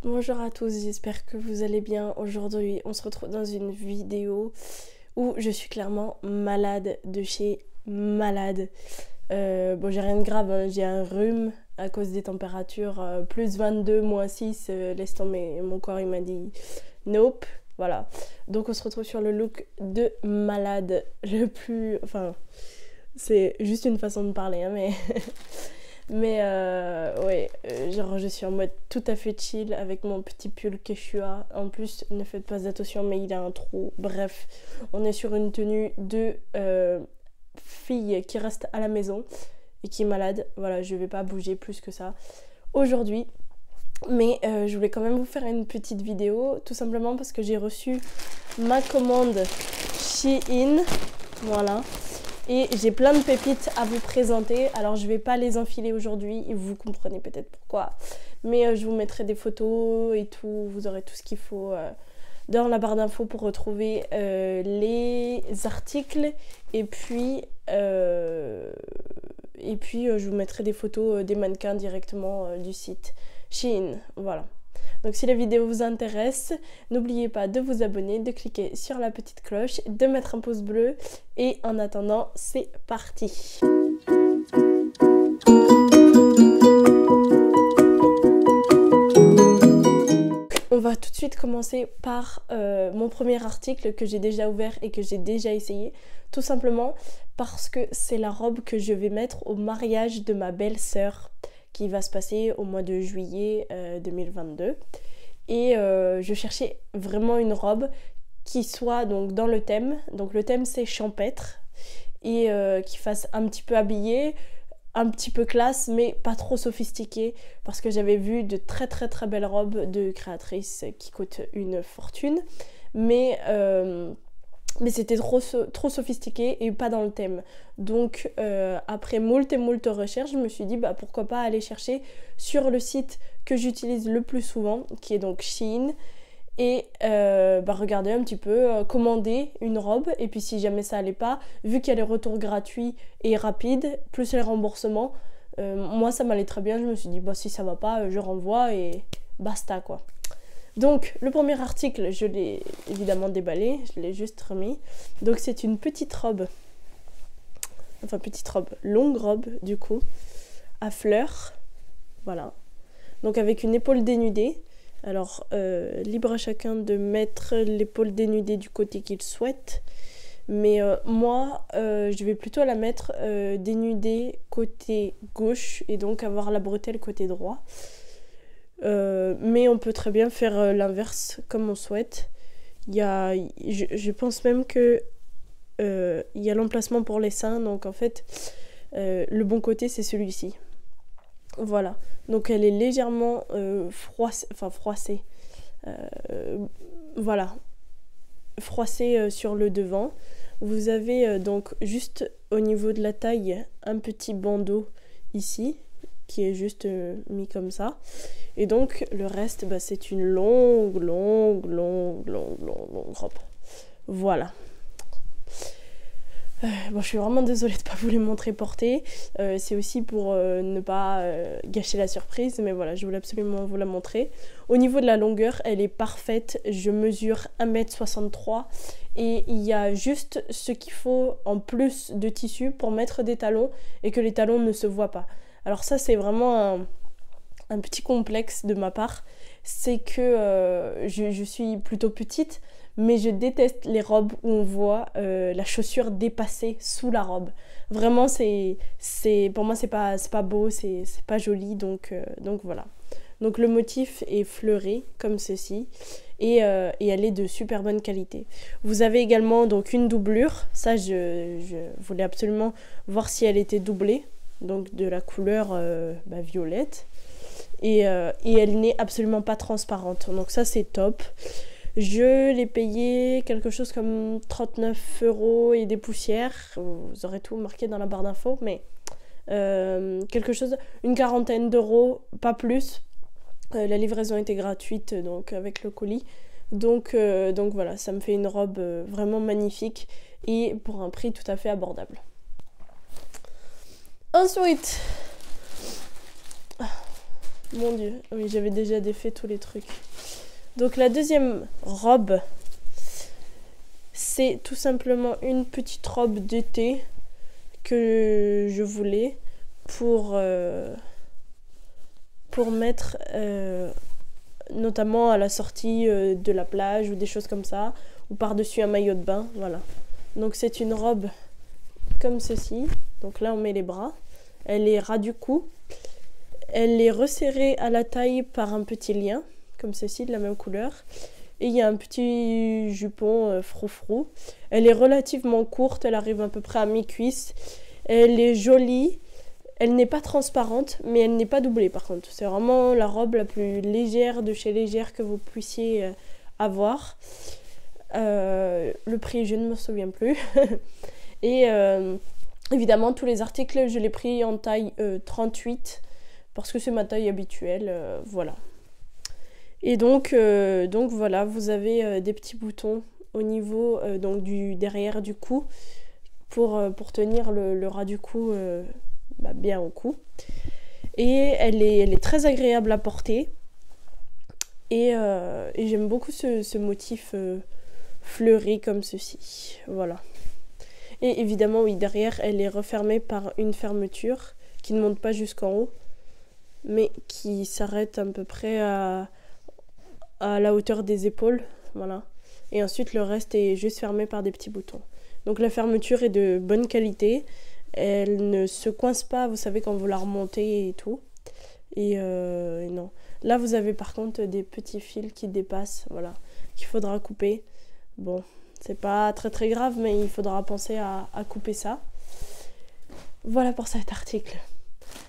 Bonjour à tous, j'espère que vous allez bien. Aujourd'hui, on se retrouve dans une vidéo où je suis clairement malade de chez malade. Bon, j'ai rien de grave, hein. J'ai un rhume à cause des températures, plus 22, moins 6, laisse tomber, mon corps il m'a dit nope, voilà. Donc on se retrouve sur le look de malade, le plus... Enfin, c'est juste une façon de parler, hein, mais... Mais ouais, genre je suis en mode tout à fait chill avec mon petit pull Quechua. En plus, ne faites pas attention, mais il a un trou. Bref, on est sur une tenue de fille qui reste à la maison et qui est malade. Voilà, je vais pas bouger plus que ça aujourd'hui. Mais je voulais quand même vous faire une petite vidéo, tout simplement parce que j'ai reçu ma commande Shein. Voilà. Et j'ai plein de pépites à vous présenter. Alors je vais pas les enfiler aujourd'hui, vous comprenez peut-être pourquoi. Mais je vous mettrai des photos et tout, vous aurez tout ce qu'il faut dans la barre d'infos pour retrouver les articles. Et puis je vous mettrai des photos des mannequins directement du site Shein. Voilà. Donc si la vidéo vous intéresse, n'oubliez pas de vous abonner, de cliquer sur la petite cloche, de mettre un pouce bleu et en attendant, c'est parti. On va tout de suite commencer par mon premier article que j'ai déjà ouvert et que j'ai déjà essayé, tout simplement parce que c'est la robe que je vais mettre au mariage de ma belle-sœur qui va se passer au mois de juillet 2022. Et je cherchais vraiment une robe qui soit donc dans le thème. Donc le thème c'est champêtre et qui fasse un petit peu habillé, un petit peu classe mais pas trop sophistiqué parce que j'avais vu de très très très belles robes de créatrices qui coûtent une fortune. Mais c'était trop sophistiqué et pas dans le thème. Donc après moult et moult recherches, je me suis dit pourquoi pas aller chercher sur le site que j'utilise le plus souvent, qui est donc Shein, et regarder un petit peu, commander une robe, et puis si jamais ça allait pas, vu qu'il y a les retours gratuits et rapides, plus les remboursements, moi ça m'allait très bien, je me suis dit si ça va pas, je renvoie et basta quoi. Donc le premier article, je l'ai évidemment déballé, je l'ai juste remis. Donc c'est une petite robe, longue robe du coup, à fleurs, voilà. Donc avec une épaule dénudée. Alors libre à chacun de mettre l'épaule dénudée du côté qu'il souhaite. Mais moi, je vais plutôt la mettre dénudée côté gauche et donc avoir la bretelle côté droit. Mais on peut très bien faire l'inverse comme on souhaite. Je pense même que il y a l'emplacement pour les seins, donc en fait le bon côté c'est celui-ci. Voilà, donc elle est légèrement froissée. Voilà, froissée sur le devant. Vous avez donc juste au niveau de la taille un petit bandeau ici qui est juste mis comme ça. Et donc le reste c'est une longue robe. Voilà. Je suis vraiment désolée de ne pas vous les montrer portées. C'est aussi pour ne pas gâcher la surprise. Mais voilà, je voulais absolument vous la montrer. Au niveau de la longueur, elle est parfaite. Je mesure 1m63. Et il y a juste ce qu'il faut en plus de tissu pour mettre des talons et que les talons ne se voient pas. Alors ça, c'est vraiment un petit complexe de ma part. C'est que je suis plutôt petite. Mais je déteste les robes où on voit la chaussure dépassée sous la robe. Vraiment, pour moi, c'est pas beau, c'est pas joli, donc voilà. Donc le motif est fleuré, comme ceci, et elle est de super bonne qualité. Vous avez également donc une doublure. Ça, je voulais absolument voir si elle était doublée, donc de la couleur violette. Et elle n'est absolument pas transparente, donc ça, c'est top. Je l'ai payé quelque chose comme 39 € et des poussières. Vous aurez tout marqué dans la barre d'infos, mais quelque chose, une quarantaine d'euros, pas plus. La livraison était gratuite, donc avec le colis. Donc voilà, ça me fait une robe vraiment magnifique et pour un prix tout à fait abordable. Ensuite, Mon Dieu, oui, j'avais déjà défait tous les trucs. Donc la deuxième robe, c'est tout simplement une petite robe d'été que je voulais pour mettre notamment à la sortie de la plage ou des choses comme ça, ou par-dessus un maillot de bain, voilà. Donc c'est une robe comme ceci. Donc là on met les bras. Elle est ras du cou. Elle est resserrée à la taille par un petit lien, comme ceci, de la même couleur. Et il y a un petit jupon froufrou. Elle est relativement courte, elle arrive à peu près à mi-cuisse. Elle est jolie. Elle n'est pas transparente, mais elle n'est pas doublée par contre. C'est vraiment la robe la plus légère de chez Légère que vous puissiez avoir. Le prix, je ne me souviens plus. Et évidemment, tous les articles, je les pris en taille 38 parce que c'est ma taille habituelle. Voilà. Et donc voilà, vous avez des petits boutons au niveau donc du derrière du cou pour tenir le ras du cou bien au cou. Et elle est très agréable à porter. Et j'aime beaucoup ce motif fleuri comme ceci. Voilà. Et évidemment, oui, derrière, elle est refermée par une fermeture qui ne monte pas jusqu'en haut, mais qui s'arrête à peu près à la hauteur des épaules. Voilà. Et ensuite, le reste est juste fermé par des petits boutons. Donc la fermeture est de bonne qualité. Elle ne se coince pas, vous savez, quand vous la remontez et tout. Et non. Là, vous avez par contre des petits fils qui dépassent, voilà, qu'il faudra couper. Bon, c'est pas très très grave, mais il faudra penser à couper ça. Voilà pour cet article.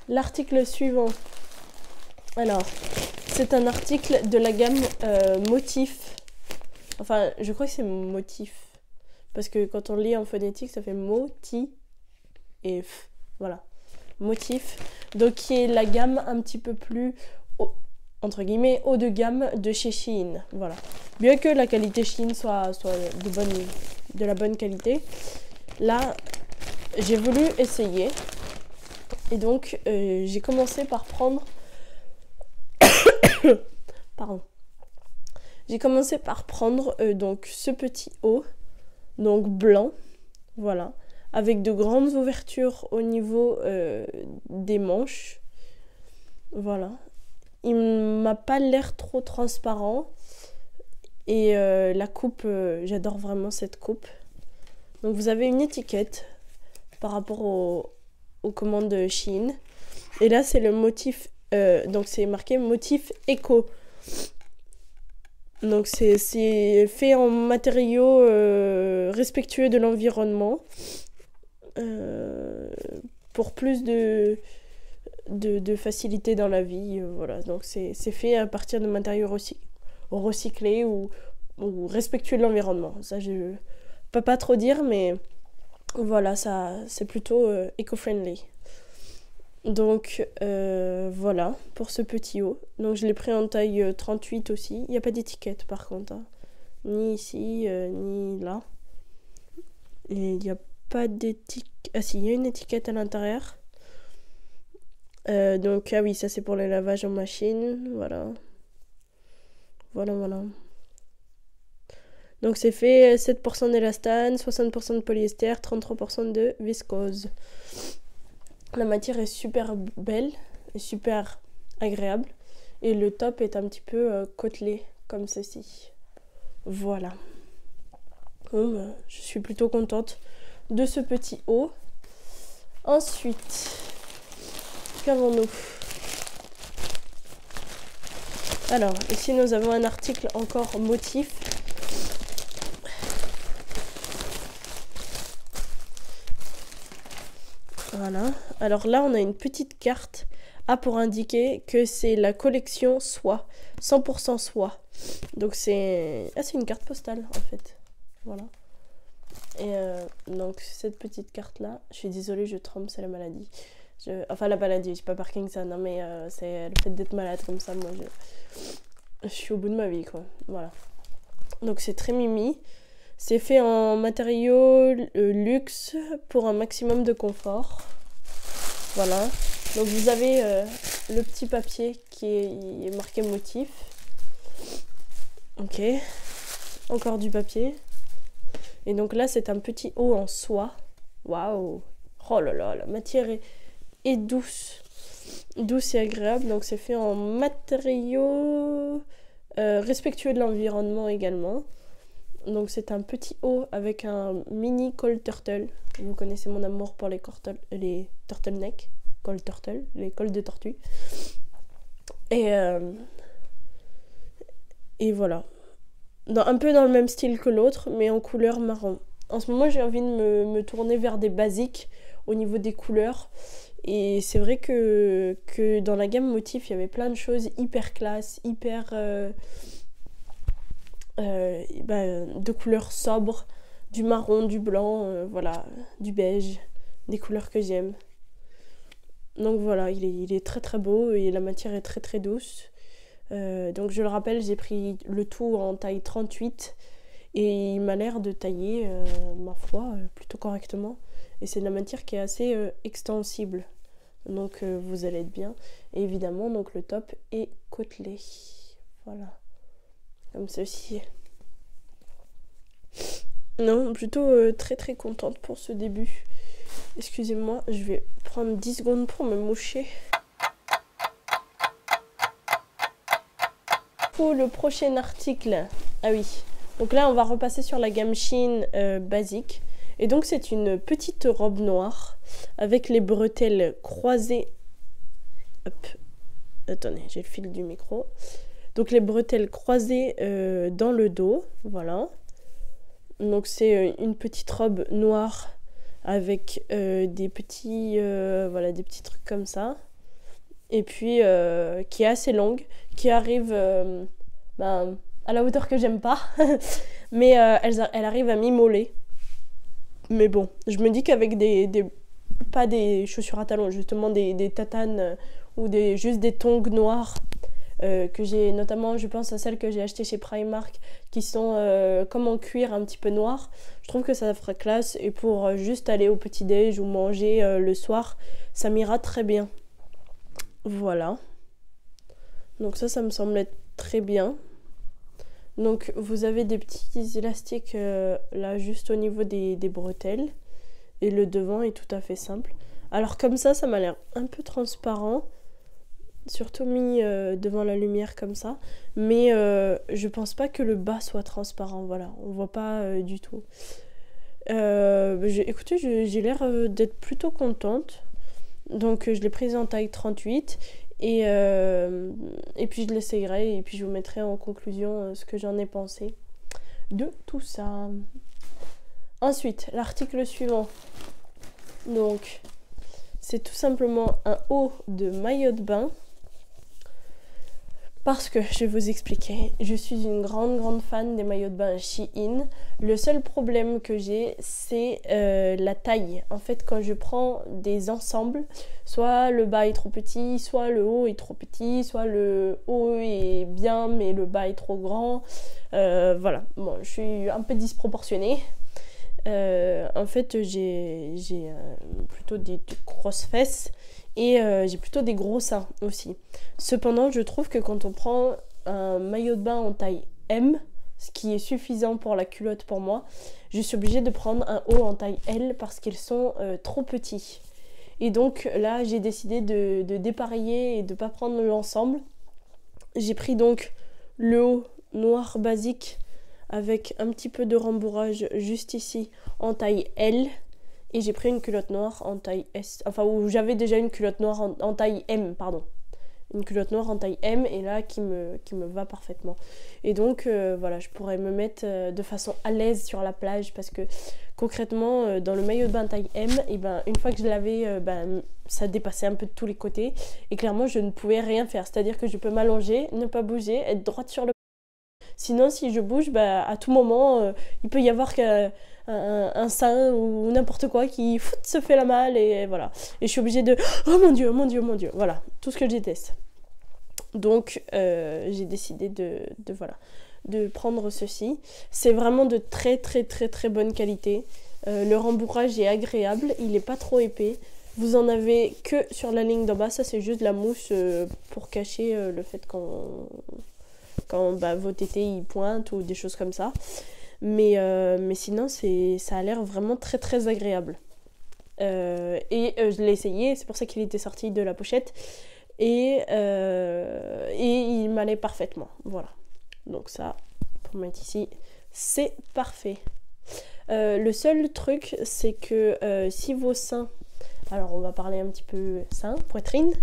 L'article suivant. Alors, c'est un article de la gamme Motif. Enfin, je crois que c'est Motif. Parce que quand on lit en phonétique, ça fait Moti et F. Voilà. Motif. Donc, qui est la gamme un petit peu plus, entre guillemets, haut de gamme de chez Shein. Voilà. Bien que la qualité Shein soit de la bonne qualité. Là, j'ai voulu essayer. Et donc, j'ai commencé par prendre... Pardon. J'ai commencé par prendre donc ce petit haut, donc blanc, voilà, avec de grandes ouvertures au niveau des manches. Voilà. Il m'a pas l'air trop transparent. Et la coupe, j'adore vraiment cette coupe. Donc vous avez une étiquette par rapport aux commandes Shein. Et là, c'est le motif, donc c'est marqué motif éco. Donc c'est fait en matériaux respectueux de l'environnement. Pour plus de facilité dans la vie. Voilà. Donc c'est fait à partir de matériaux recyclés ou respectueux de l'environnement. Ça, je peux pas trop dire, mais voilà, ça c'est plutôt éco-friendly. Donc voilà pour ce petit haut. Donc je l'ai pris en taille 38 aussi. Il n'y a pas d'étiquette par contre, hein. Ni ici ni là. Et il n'y a pas d'étiquette. Ah si, il y a une étiquette à l'intérieur. Donc ah oui, ça c'est pour le lavage en machine. Voilà. Voilà. Donc c'est fait 7% d'élastane, 60% de polyester, 33% de viscose. La matière est super belle et super agréable. Et le top est un petit peu côtelé, comme ceci. Voilà. Bon, je suis plutôt contente de ce petit haut. Ensuite, qu'avons-nous ? Alors, ici nous avons un article encore motif. Voilà. Alors là, on a une petite carte pour indiquer que c'est la collection soie, 100% soie. Donc c'est une carte postale en fait. Voilà. Et donc cette petite carte là, je suis désolée, je tremble, c'est la maladie. Enfin la maladie, j'ai pas Parkinson, non, mais c'est le fait d'être malade comme ça, moi je suis au bout de ma vie quoi. Voilà. Donc c'est très mimi. C'est fait en matériaux luxe pour un maximum de confort. Voilà. Donc vous avez le petit papier qui est marqué motif. Ok, encore du papier. Et donc là, c'est un petit haut en soie. Waouh! Oh là là, la matière est douce. Douce et agréable. Donc c'est fait en matériaux respectueux de l'environnement également. Donc c'est un petit haut avec un mini col turtle. Vous connaissez mon amour pour les turtlenecks. Col turtle, les cols de tortue. Et voilà. Un peu dans le même style que l'autre, mais en couleur marron. En ce moment, j'ai envie de me tourner vers des basiques au niveau des couleurs. Et c'est vrai que dans la gamme motif, il y avait plein de choses hyper classe, hyper de couleurs sobres, du marron, du blanc, voilà, du beige, des couleurs que j'aime. Donc voilà, il est très très beau et la matière est très très douce. Donc je le rappelle, j'ai pris le tout en taille 38 et il m'a l'air de tailler, ma foi, plutôt correctement. Et c'est de la matière qui est assez extensible. Donc vous allez être bien. Et évidemment, donc le top est côtelé. Voilà. Comme ceci. Non, plutôt très très contente pour ce début. Excusez-moi, je vais prendre 10 secondes pour me moucher. Pour le prochain article, ah oui, donc là on va repasser sur la gamme Shein basique. Et donc c'est une petite robe noire avec les bretelles croisées. Hop, attendez, j'ai le fil du micro. Donc les bretelles croisées dans le dos, voilà. Donc c'est une petite robe noire avec des petits trucs comme ça. Et puis qui est assez longue, qui arrive à la hauteur que j'aime pas. Mais elle arrive à mi-mollet. Mais bon, je me dis qu'avec pas des chaussures à talons, justement des tatanes ou juste des tongs noirs, que j'ai notamment, je pense à celles que j'ai achetées chez Primark, qui sont comme en cuir un petit peu noir. Je trouve que ça fera classe et pour juste aller au petit-déj ou manger le soir, ça m'ira très bien. Voilà. Donc ça me semble être très bien. Donc vous avez des petits élastiques là juste au niveau des bretelles. Et le devant est tout à fait simple. Alors comme ça m'a l'air un peu transparent. Surtout mis devant la lumière comme ça. Mais je pense pas que le bas soit transparent. Voilà, on voit pas du tout. Écoutez, j'ai l'air d'être plutôt contente. Donc je l'ai prise en taille 38 et puis je l'essayerai et puis je vous mettrai en conclusion ce que j'en ai pensé de tout ça. Ensuite, l'article suivant. Donc, c'est tout simplement un haut de maillot de bain. Parce que, je vais vous expliquer, je suis une grande fan des maillots de bain Shein. Le seul problème que j'ai, c'est la taille. En fait, quand je prends des ensembles, soit le bas est trop petit, soit le haut est trop petit, soit le haut est bien, mais le bas est trop grand. Voilà, bon, je suis un peu disproportionnée. En fait, j'ai plutôt des grosses fesses. Et j'ai plutôt des gros seins aussi. Cependant, je trouve que quand on prend un maillot de bain en taille M, ce qui est suffisant pour la culotte pour moi, je suis obligée de prendre un haut en taille L parce qu'ils sont trop petits. Et donc là, j'ai décidé de dépareiller et de ne pas prendre l'ensemble. J'ai pris donc le haut noir basique avec un petit peu de rembourrage juste ici en taille L. Et j'ai pris une culotte noire en taille S. Enfin, où j'avais déjà une culotte noire en taille M, pardon. Une culotte noire en taille M et là qui me va parfaitement. Et donc, voilà, je pourrais me mettre de façon à l'aise sur la plage parce que concrètement, dans le maillot de bain taille M, et ben, une fois que je l'avais, ça dépassait un peu de tous les côtés. Et clairement, je ne pouvais rien faire. C'est-à-dire que je peux m'allonger, ne pas bouger, être droite sur le... Sinon, si je bouge, à tout moment, il peut y avoir un sein ou n'importe quoi qui se fait la malle et voilà. Et je suis obligée de... Oh mon Dieu, mon Dieu, mon Dieu. Voilà, tout ce que je déteste. Donc, j'ai décidé de prendre ceci. C'est vraiment de très bonne qualité. Le rembourrage est agréable, il n'est pas trop épais. Vous en avez que sur la ligne d'en bas, ça c'est juste de la mousse pour cacher le fait quand vos tétés ils pointent ou des choses comme ça. Mais sinon, ça a l'air vraiment très très agréable. Je l'ai essayé, c'est pour ça qu'il était sorti de la pochette. Et il m'allait parfaitement. Voilà. Donc ça, pour mettre ici, c'est parfait. Le seul truc, c'est que si vos seins... Alors, on va parler un petit peu seins, poitrine.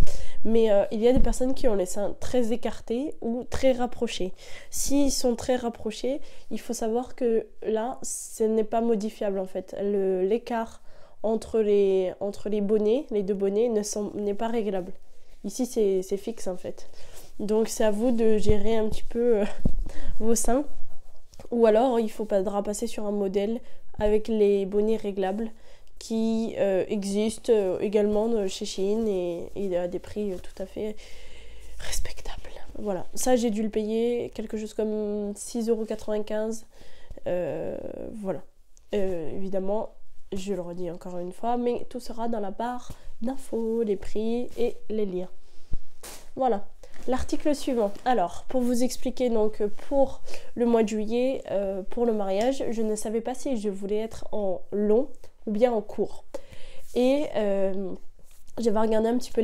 Mais il y a des personnes qui ont les seins très écartés ou très rapprochés. S'ils sont très rapprochés, il faut savoir que là, ce n'est pas modifiable en fait. L'écart entre les bonnets, les deux bonnets, n'est pas réglable. Ici, c'est fixe en fait. Donc, c'est à vous de gérer un petit peu vos seins. Ou alors, il faudra passer sur un modèle avec les bonnets réglables qui existent également chez Shein et à des prix tout à fait respectables. Voilà, ça j'ai dû le payer quelque chose comme 6,95 €. Voilà, évidemment, je le redis encore une fois, mais tout sera dans la barre d'infos, les prix et les liens. Voilà. L'article suivant. Alors, pour vous expliquer, donc, pour le mois de juillet, pour le mariage, je ne savais pas si je voulais être en long ou bien en court. Et j'avais regardé un petit peu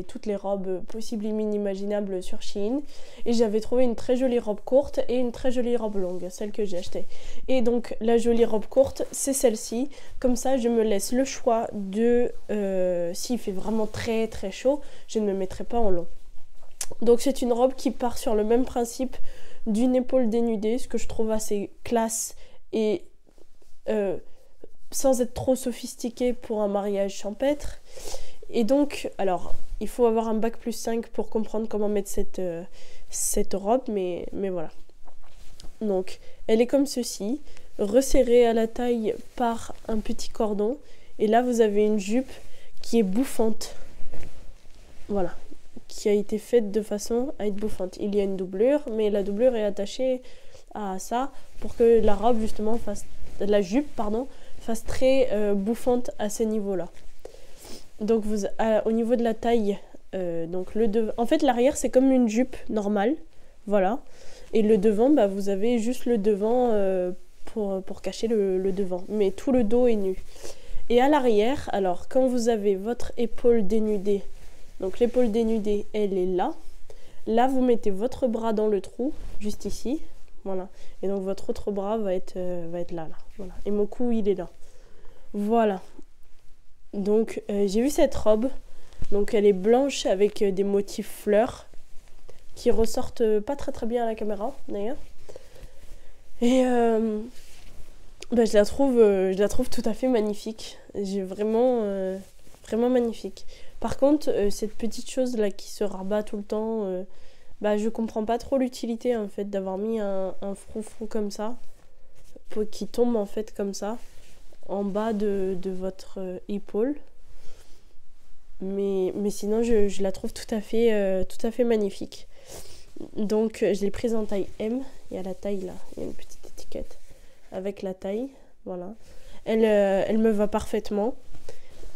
toutes les robes possibles et inimaginables sur Shein. Et j'avais trouvé une très jolie robe courte et une très jolie robe longue, celle que j'ai achetée. Et donc, la jolie robe courte, c'est celle-ci. Comme ça, je me laisse le choix de... s'il fait vraiment très très chaud, je ne me mettrai pas en long. Donc c'est une robe qui part sur le même principe d'une épaule dénudée, ce que je trouve assez classe et sans être trop sophistiqué pour un mariage champêtre. Et donc, alors, il faut avoir un bac plus 5 pour comprendre comment mettre cette robe, mais voilà. Donc, elle est comme ceci, resserrée à la taille par un petit cordon. Et là, vous avez une jupe qui est bouffante. Voilà. Qui a été faite de façon à être bouffante. Il y a une doublure, mais la doublure est attachée à ça pour que la robe, justement, la jupe, fasse très bouffante à ce niveau-là. Donc, au niveau de la taille, donc en fait, l'arrière, c'est comme une jupe normale, voilà. Et le devant, vous avez juste le devant pour cacher le devant. Mais tout le dos est nu. Et à l'arrière, alors, quand vous avez votre épaule dénudée, donc l'épaule dénudée, elle est là. Là, vous mettez votre bras dans le trou, juste ici. Voilà. Et donc votre autre bras va être là. Voilà. Et mon cou, il est là. Voilà. Donc j'ai vu cette robe. Donc elle est blanche avec des motifs fleurs qui ressortent pas très très bien à la caméra d'ailleurs. Et je la trouve tout à fait magnifique. J'ai vraiment magnifique. Par contre, cette petite chose là qui se rabat tout le temps, je comprends pas trop l'utilité en fait d'avoir mis un froufrou comme ça, qui tombe en fait comme ça, en bas de votre épaule. Mais sinon, je la trouve tout à fait magnifique. Donc, je l'ai prise en taille M. Il y a la taille là, il y a une petite étiquette avec la taille. Voilà. Elle me va parfaitement.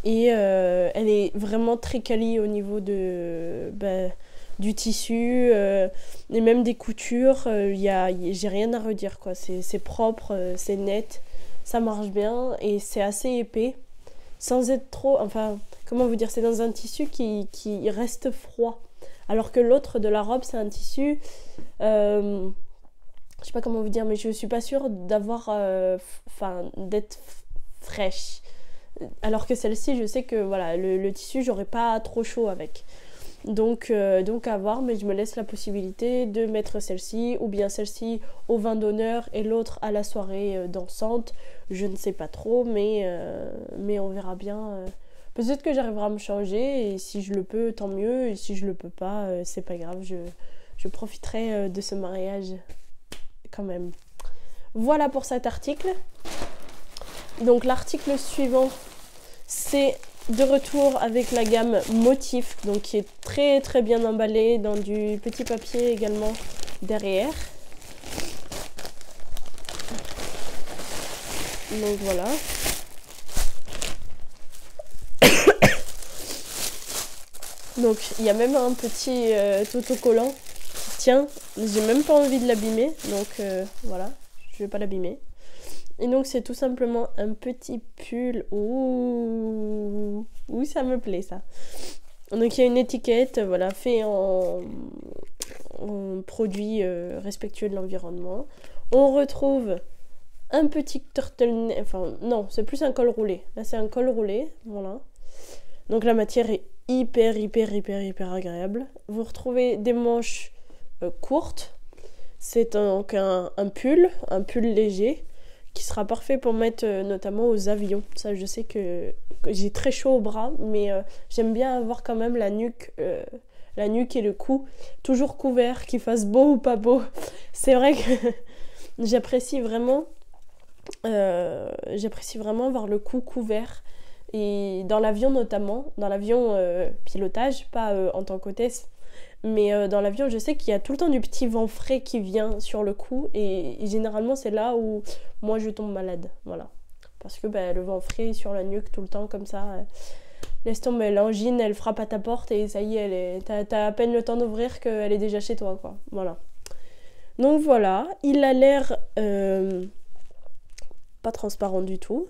Et elle est vraiment très quali au niveau du tissu et même des coutures. J'ai rien à redire, quoi. C'est propre, c'est net, ça marche bien et c'est assez épais sans être trop... Enfin, comment vous dire, c'est dans un tissu qui reste froid. Alors que l'autre de la robe, c'est un tissu... je sais pas comment vous dire, mais je suis pas sûre d'être fraîche. Alors que celle-ci, je sais que voilà, le tissu, j'aurais pas trop chaud avec. Donc à voir, mais je me laisse la possibilité de mettre celle-ci, ou bien celle-ci au vin d'honneur et l'autre à la soirée dansante. Je ne sais pas trop, mais on verra bien. Peut-être que j'arriverai à me changer, et si je le peux, tant mieux. Et si je le peux pas, c'est pas grave, je profiterai de ce mariage quand même. Voilà pour cet article. Donc l'article suivant, c'est de retour avec la gamme Motif, donc qui est très très bien emballée dans du petit papier également derrière. Donc voilà. Donc il y a même un petit autocollant. Tiens, j'ai même pas envie de l'abîmer, donc voilà, je vais pas l'abîmer. Et donc c'est tout simplement un petit pull. Ouh, ça me plaît ça. Donc il y a une étiquette, voilà, fait en produit respectueux de l'environnement. On retrouve un petit turtleneck, enfin non, c'est plus un col roulé. Là c'est un col roulé, voilà. Donc la matière est hyper agréable. Vous retrouvez des manches courtes. C'est donc un pull léger qui sera parfait pour mettre notamment aux avions. Ça, je sais que j'ai très chaud au bras, mais j'aime bien avoir quand même la nuque et le cou toujours couverts, qu'il fasse beau ou pas beau. C'est vrai que j'apprécie vraiment avoir le cou couvert. Et dans l'avion notamment, dans l'avion pilotage, pas en tant qu'hôtesse, mais dans l'avion je sais qu'il y a tout le temps du petit vent frais qui vient sur le cou et généralement c'est là où moi je tombe malade, voilà. Parce que le vent frais sur la nuque tout le temps comme ça, laisse tomber, l'angine elle frappe à ta porte et ça y est, t'as à peine le temps d'ouvrir qu'elle est déjà chez toi, quoi, voilà. Donc voilà, il a l'air pas transparent du tout.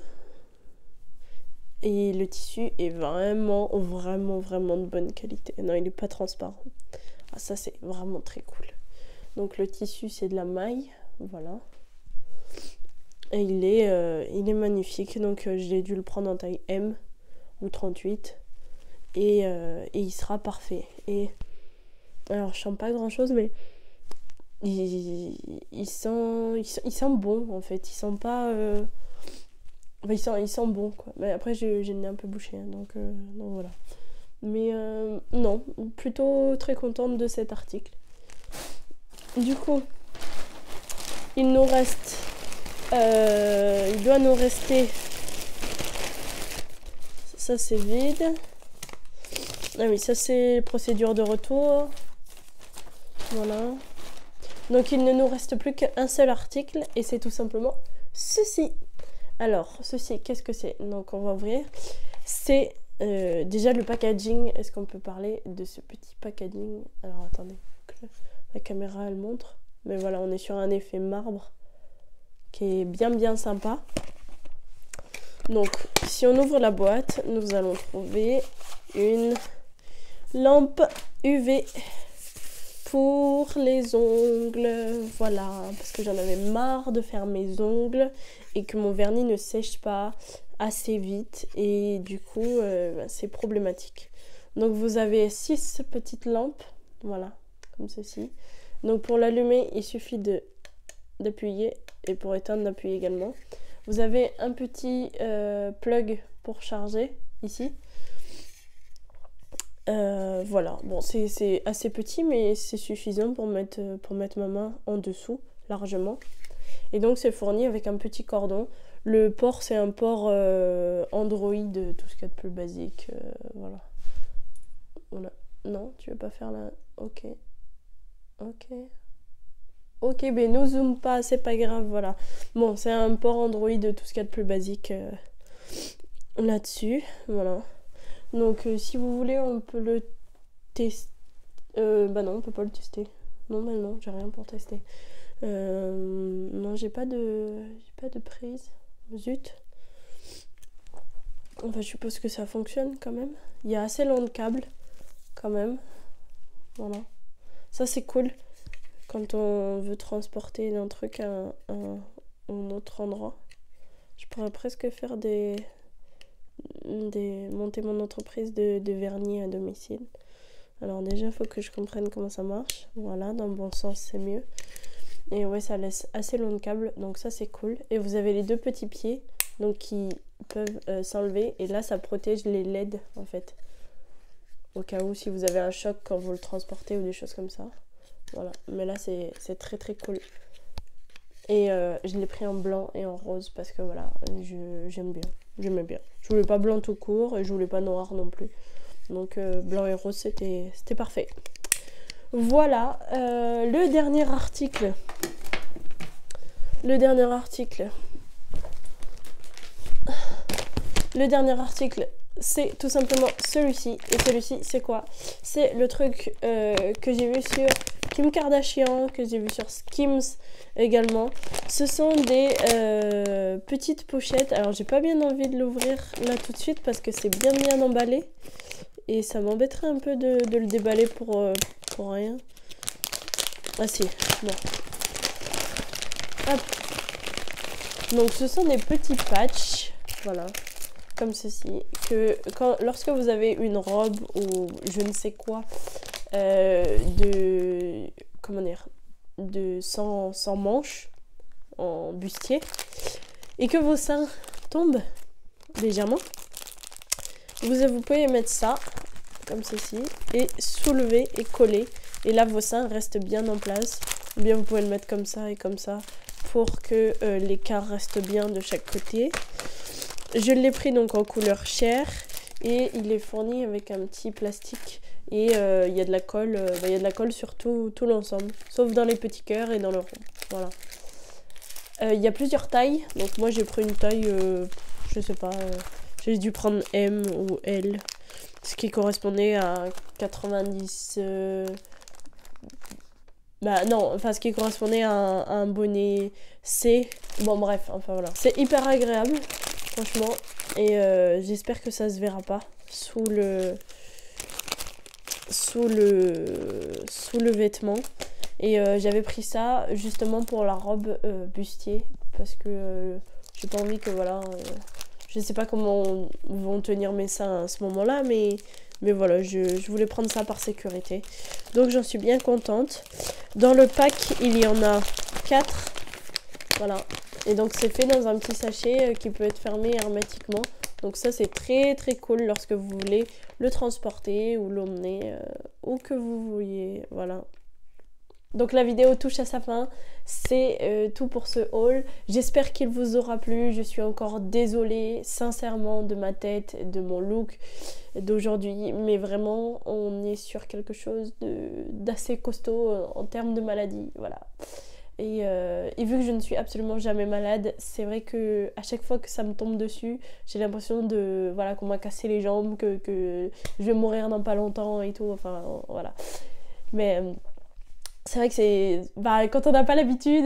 Et le tissu est vraiment de bonne qualité. Non, il n'est pas transparent. Ah, ça, c'est vraiment très cool. Donc, le tissu, c'est de la maille. Voilà. Et il est magnifique. Donc, j'ai dû le prendre en taille M ou 38. Et il sera parfait. Et alors, je sens pas grand-chose, mais il sent bon, en fait. Il sent pas... il sent bon, quoi. Mais après, j'ai le nez un peu bouché, hein, donc voilà. Mais non, plutôt très contente de cet article. Du coup, il nous reste... il doit nous rester... Ça, c'est vide. Ah oui, ça, c'est procédure de retour. Voilà. Donc, il ne nous reste plus qu'un seul article, et c'est tout simplement ceci. Alors, ceci, qu'est-ce que c'est? Donc, on va ouvrir. C'est déjà le packaging. Est-ce qu'on peut parler de ce petit packaging? Alors, attendez. La caméra, elle montre. Mais voilà, on est sur un effet marbre qui est bien sympa. Donc, si on ouvre la boîte, nous allons trouver une lampe UV pour les ongles, voilà, parce que j'en avais marre de faire mes ongles et que mon vernis ne sèche pas assez vite et du coup c'est problématique. Donc vous avez 6 petites lampes, voilà, comme ceci. Donc pour l'allumer, il suffit d'appuyer et pour éteindre, d'appuyer également. Vous avez un petit plug pour charger ici. Voilà, bon c'est assez petit mais c'est suffisant pour mettre ma main en dessous largement. Et donc c'est fourni avec un petit cordon. Le port c'est un port Android, tout ce qu'il y a de plus basique, voilà. Non, tu veux pas faire la... Ok, ben ne zoom pas, c'est pas grave, voilà. Bon, c'est un port Android, tout ce qu'il y a de plus basique là-dessus, voilà. Donc si vous voulez, on peut le tester. Non, on peut pas le tester. Non, j'ai rien pour tester. Non, j'ai pas de prise. Zut. Enfin, je suppose que ça fonctionne quand même. Il y a assez long de câble quand même. Voilà. Ça c'est cool quand on veut transporter un truc à un autre endroit. Je pourrais presque faire monter mon entreprise de vernis à domicile. Alors déjà il faut que je comprenne comment ça marche. Voilà, dans le bon sens c'est mieux. Et ouais, ça laisse assez long de câble, donc ça c'est cool. Et vous avez les deux petits pieds donc qui peuvent s'enlever et là ça protège les LED en fait, au cas où si vous avez un choc quand vous le transportez ou des choses comme ça. Voilà, mais là c'est très cool. Et je l'ai pris en blanc et en rose parce que voilà, j'aimais bien. Je voulais pas blanc tout court et je voulais pas noir non plus. Donc blanc et rose c'était parfait. Voilà, le dernier article. Le dernier article, c'est tout simplement celui-ci. Et celui-ci, c'est quoi? C'est le truc que j'ai vu sur Kim Kardashian, que j'ai vu sur Skims également. Ce sont des petites pochettes. Alors, j'ai pas bien envie de l'ouvrir là tout de suite parce que c'est bien emballé. Et ça m'embêterait un peu de le déballer pour rien. Ah si, bon. Hop. Donc, ce sont des petits patchs. Voilà. Comme ceci, que lorsque vous avez une robe ou je ne sais quoi sans manches en bustier et que vos seins tombent légèrement, vous pouvez mettre ça comme ceci et soulever et coller et là vos seins restent bien en place, ou bien vous pouvez le mettre comme ça et comme ça pour que l'écart reste bien de chaque côté. Je l'ai pris donc en couleur chair et il est fourni avec un petit plastique et il y a de la colle, il y a de la colle sur tout l'ensemble, sauf dans les petits cœurs et dans le rond. Voilà. Il y a plusieurs tailles, donc moi j'ai pris une taille, je sais pas, j'ai dû prendre M ou L, ce qui correspondait à 90... Bah non, enfin ce qui correspondait à un bonnet C. Bon bref, enfin voilà. C'est hyper agréable. Franchement, et j'espère que ça se verra pas sous le vêtement. Et j'avais pris ça justement pour la robe bustier parce que j'ai pas envie que voilà, je sais pas comment vont tenir mes seins à ce moment-là, mais voilà, je voulais prendre ça par sécurité. Donc j'en suis bien contente. Dans le pack, il y en a 4. Voilà. Et donc c'est fait dans un petit sachet qui peut être fermé hermétiquement. Donc ça c'est très cool lorsque vous voulez le transporter ou l'emmener où que vous vouliez. Voilà. Donc la vidéo touche à sa fin. C'est tout pour ce haul. J'espère qu'il vous aura plu. Je suis encore désolée sincèrement de ma tête, de mon look d'aujourd'hui. Mais vraiment on est sur quelque chose d'assez costaud en termes de maladie. Voilà. Et vu que je ne suis absolument jamais malade, c'est vrai que à chaque fois que ça me tombe dessus, j'ai l'impression qu'on m'a cassé les jambes, que je vais mourir dans pas longtemps et tout. Enfin, voilà. Mais c'est vrai que c'est... quand on n'a pas l'habitude,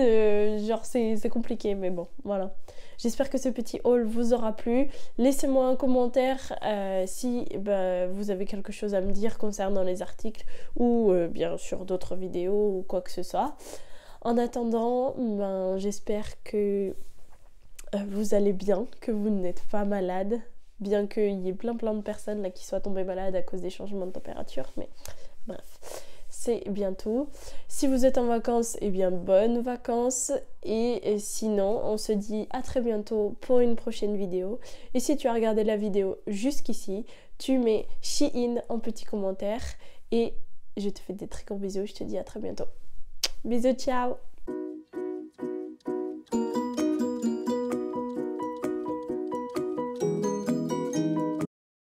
c'est compliqué. Mais bon, voilà. J'espère que ce petit haul vous aura plu. Laissez-moi un commentaire si vous avez quelque chose à me dire concernant les articles ou bien sûr d'autres vidéos ou quoi que ce soit. En attendant, j'espère que vous allez bien, que vous n'êtes pas malade, bien qu'il y ait plein de personnes là qui soient tombées malades à cause des changements de température, mais bref, c'est bien tout. Si vous êtes en vacances, eh bien bonnes vacances, et sinon on se dit à très bientôt pour une prochaine vidéo. Et si tu as regardé la vidéo jusqu'ici, tu mets Shein en petit commentaire, et je te fais des très gros bisous, je te dis à très bientôt. Bisous, ciao!